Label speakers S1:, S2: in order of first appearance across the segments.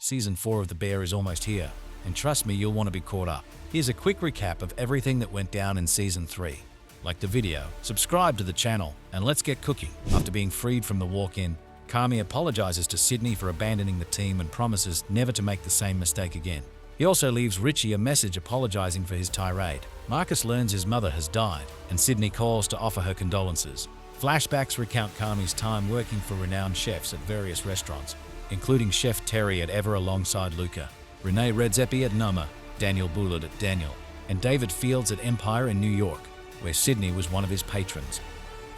S1: Season 4 of The Bear is almost here, and trust me, you'll want to be caught up. Here's a quick recap of everything that went down in Season 3. Like the video, subscribe to the channel, and let's get cooking. After being freed from the walk-in, Carmy apologizes to Sydney for abandoning the team and promises never to make the same mistake again. He also leaves Richie a message apologizing for his tirade. Marcus learns his mother has died, and Sydney calls to offer her condolences. Flashbacks recount Carmy's time working for renowned chefs at various restaurants, including Chef Terry at Ever alongside Luca, Rene Redzepi at Noma, Daniel Boulard at Daniel, and David Fields at Empire in New York, where Sydney was one of his patrons.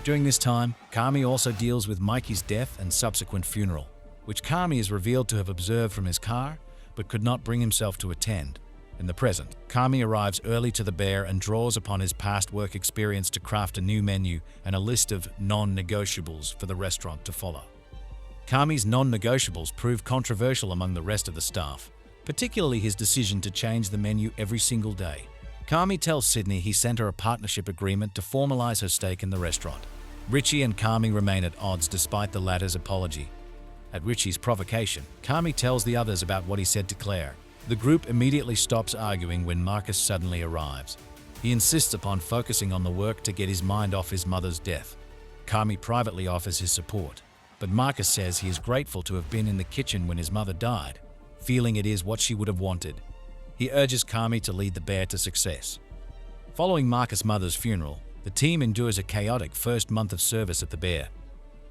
S1: During this time, Carmy also deals with Mikey's death and subsequent funeral, which Carmy is revealed to have observed from his car, but could not bring himself to attend. In the present, Carmy arrives early to the Bear and draws upon his past work experience to craft a new menu and a list of non-negotiables for the restaurant to follow. Carmy's non-negotiables prove controversial among the rest of the staff, particularly his decision to change the menu every single day. Carmy tells Sydney he sent her a partnership agreement to formalize her stake in the restaurant. Richie and Carmy remain at odds despite the latter's apology. At Richie's provocation, Carmy tells the others about what he said to Claire. The group immediately stops arguing when Marcus suddenly arrives. He insists upon focusing on the work to get his mind off his mother's death. Carmy privately offers his support, but Marcus says he is grateful to have been in the kitchen when his mother died, feeling it is what she would have wanted. He urges Carmy to lead the Bear to success. Following Marcus' mother's funeral, the team endures a chaotic first month of service at the Bear.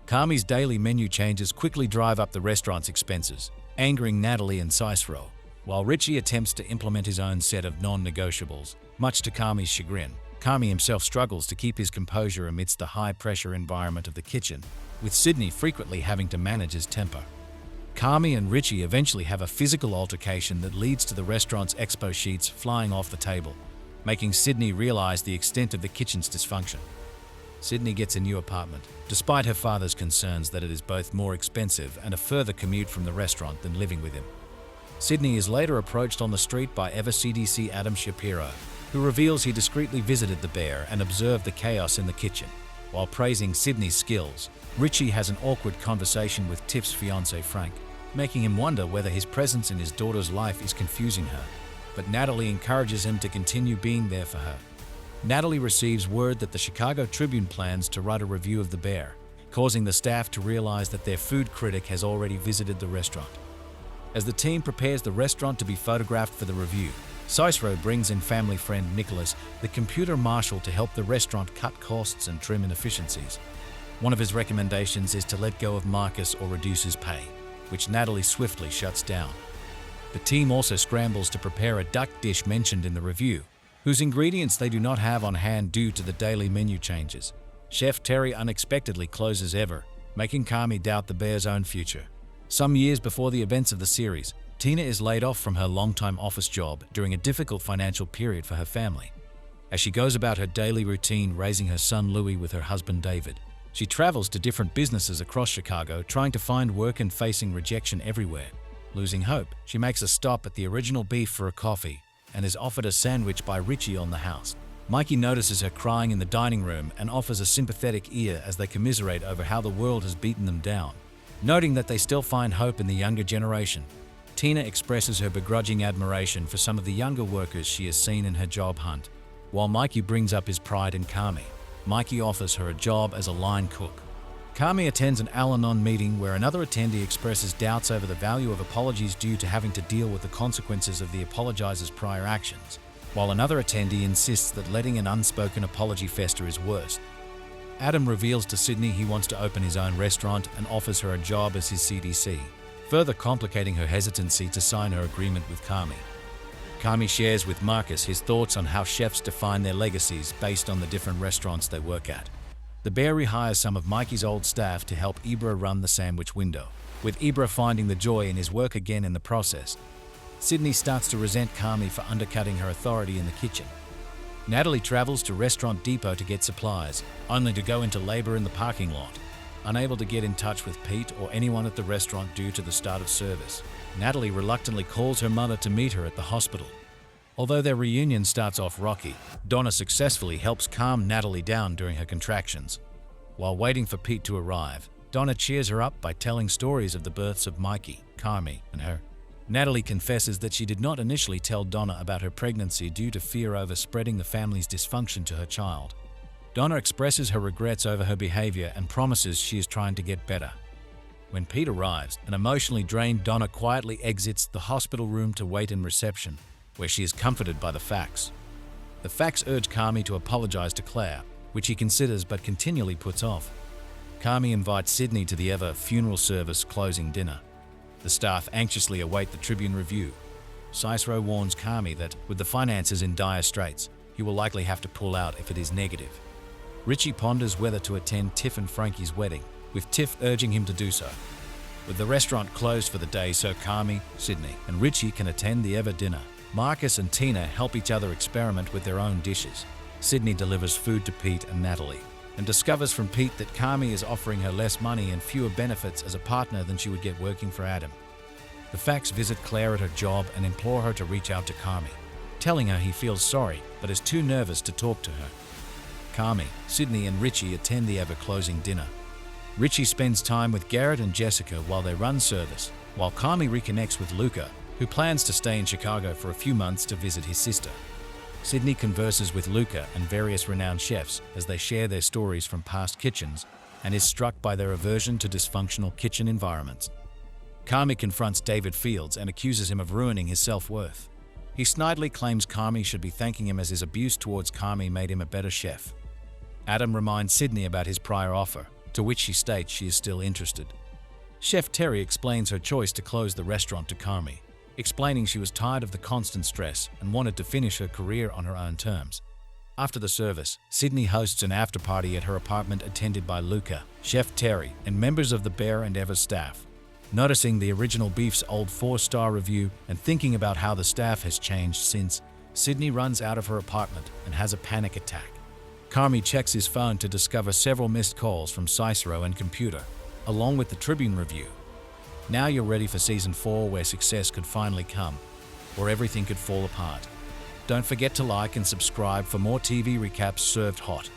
S1: Carmy's daily menu changes quickly drive up the restaurant's expenses, angering Natalie and Cicero, while Richie attempts to implement his own set of non-negotiables. Much to Carmy's chagrin, Carmy himself struggles to keep his composure amidst the high-pressure environment of the kitchen, with Sydney frequently having to manage his temper. Carmy and Richie eventually have a physical altercation that leads to the restaurant's expo sheets flying off the table, making Sydney realize the extent of the kitchen's dysfunction. Sydney gets a new apartment, despite her father's concerns that it is both more expensive and a further commute from the restaurant than living with him. Sydney is later approached on the street by Ever CDC Adam Shapiro, who reveals he discreetly visited the Bear and observed the chaos in the kitchen. While praising Sydney's skills, Richie has an awkward conversation with Tiff's fiancé Frank, making him wonder whether his presence in his daughter's life is confusing her. But Natalie encourages him to continue being there for her. Natalie receives word that the Chicago Tribune plans to write a review of the Bear, causing the staff to realize that their food critic has already visited the restaurant. As the team prepares the restaurant to be photographed for the review, Cicero brings in family friend Nicholas, the computer marshal, to help the restaurant cut costs and trim inefficiencies. One of his recommendations is to let go of Marcus or reduce his pay, which Natalie swiftly shuts down. The team also scrambles to prepare a duck dish mentioned in the review, whose ingredients they do not have on hand due to the daily menu changes. Chef Terry unexpectedly closes Ever, making Carmy doubt the Bear's own future. Some years before the events of the series, Tina is laid off from her longtime office job during a difficult financial period for her family. As she goes about her daily routine raising her son Louis with her husband David, she travels to different businesses across Chicago trying to find work and facing rejection everywhere. Losing hope, she makes a stop at the Original Beef for a coffee and is offered a sandwich by Richie on the house. Mikey notices her crying in the dining room and offers a sympathetic ear as they commiserate over how the world has beaten them down. Noting that they still find hope in the younger generation, Tina expresses her begrudging admiration for some of the younger workers she has seen in her job hunt. While Mikey brings up his pride in Carmy, Mikey offers her a job as a line cook. Carmy attends an Al-Anon meeting where another attendee expresses doubts over the value of apologies due to having to deal with the consequences of the apologizer's prior actions, while another attendee insists that letting an unspoken apology fester is worse. Adam reveals to Sydney he wants to open his own restaurant and offers her a job as his CDC, further complicating her hesitancy to sign her agreement with Carmy. Carmy shares with Marcus his thoughts on how chefs define their legacies based on the different restaurants they work at. The Bear rehires some of Mikey's old staff to help Ibra run the sandwich window, with Ibra finding the joy in his work again in the process. Sydney starts to resent Carmy for undercutting her authority in the kitchen. Natalie travels to Restaurant Depot to get supplies, only to go into labor in the parking lot. Unable to get in touch with Pete or anyone at the restaurant due to the start of service, Natalie reluctantly calls her mother to meet her at the hospital. Although their reunion starts off rocky, Donna successfully helps calm Natalie down during her contractions. While waiting for Pete to arrive, Donna cheers her up by telling stories of the births of Mikey, Carmy, and her. Natalie confesses that she did not initially tell Donna about her pregnancy due to fear over spreading the family's dysfunction to her child. Donna expresses her regrets over her behavior and promises she is trying to get better. When Pete arrives, an emotionally drained Donna quietly exits the hospital room to wait in reception, where she is comforted by the facts. The facts urge Carmy to apologize to Claire, which he considers but continually puts off. Carmy invites Sydney to the Eva funeral service closing dinner. The staff anxiously await the Tribune review. Cicero warns Carmy that, with the finances in dire straits, he will likely have to pull out if it is negative. Richie ponders whether to attend Tiff and Frankie's wedding, with Tiff urging him to do so. With the restaurant closed for the day so Carmy, Sydney, and Richie can attend the Eva dinner, Marcus and Tina help each other experiment with their own dishes. Sydney delivers food to Pete and Natalie, and discovers from Pete that Carmy is offering her less money and fewer benefits as a partner than she would get working for Adam. The facts visit Claire at her job and implore her to reach out to Carmy, telling her he feels sorry but is too nervous to talk to her. Carmy, Sydney, and Richie attend the Eva closing dinner. Richie spends time with Garrett and Jessica while they run service, while Carmy reconnects with Luca, who plans to stay in Chicago for a few months to visit his sister. Sydney converses with Luca and various renowned chefs as they share their stories from past kitchens and is struck by their aversion to dysfunctional kitchen environments. Carmy confronts David Fields and accuses him of ruining his self-worth. He snidely claims Carmy should be thanking him as his abuse towards Carmy made him a better chef. Adam reminds Sydney about his prior offer, to which she states she is still interested. Chef Terry explains her choice to close the restaurant to Carmy, explaining she was tired of the constant stress and wanted to finish her career on her own terms. After the service, Sydney hosts an after-party at her apartment attended by Luca, Chef Terry, and members of the Bear and Eva staff. Noticing the original Beef's old 4-star review and thinking about how the staff has changed since, Sydney runs out of her apartment and has a panic attack. Carmy checks his phone to discover several missed calls from Cicero and computer, along with the Tribune review. Now you're ready for Season 4 where success could finally come, or everything could fall apart. Don't forget to like and subscribe for more TV recaps served hot.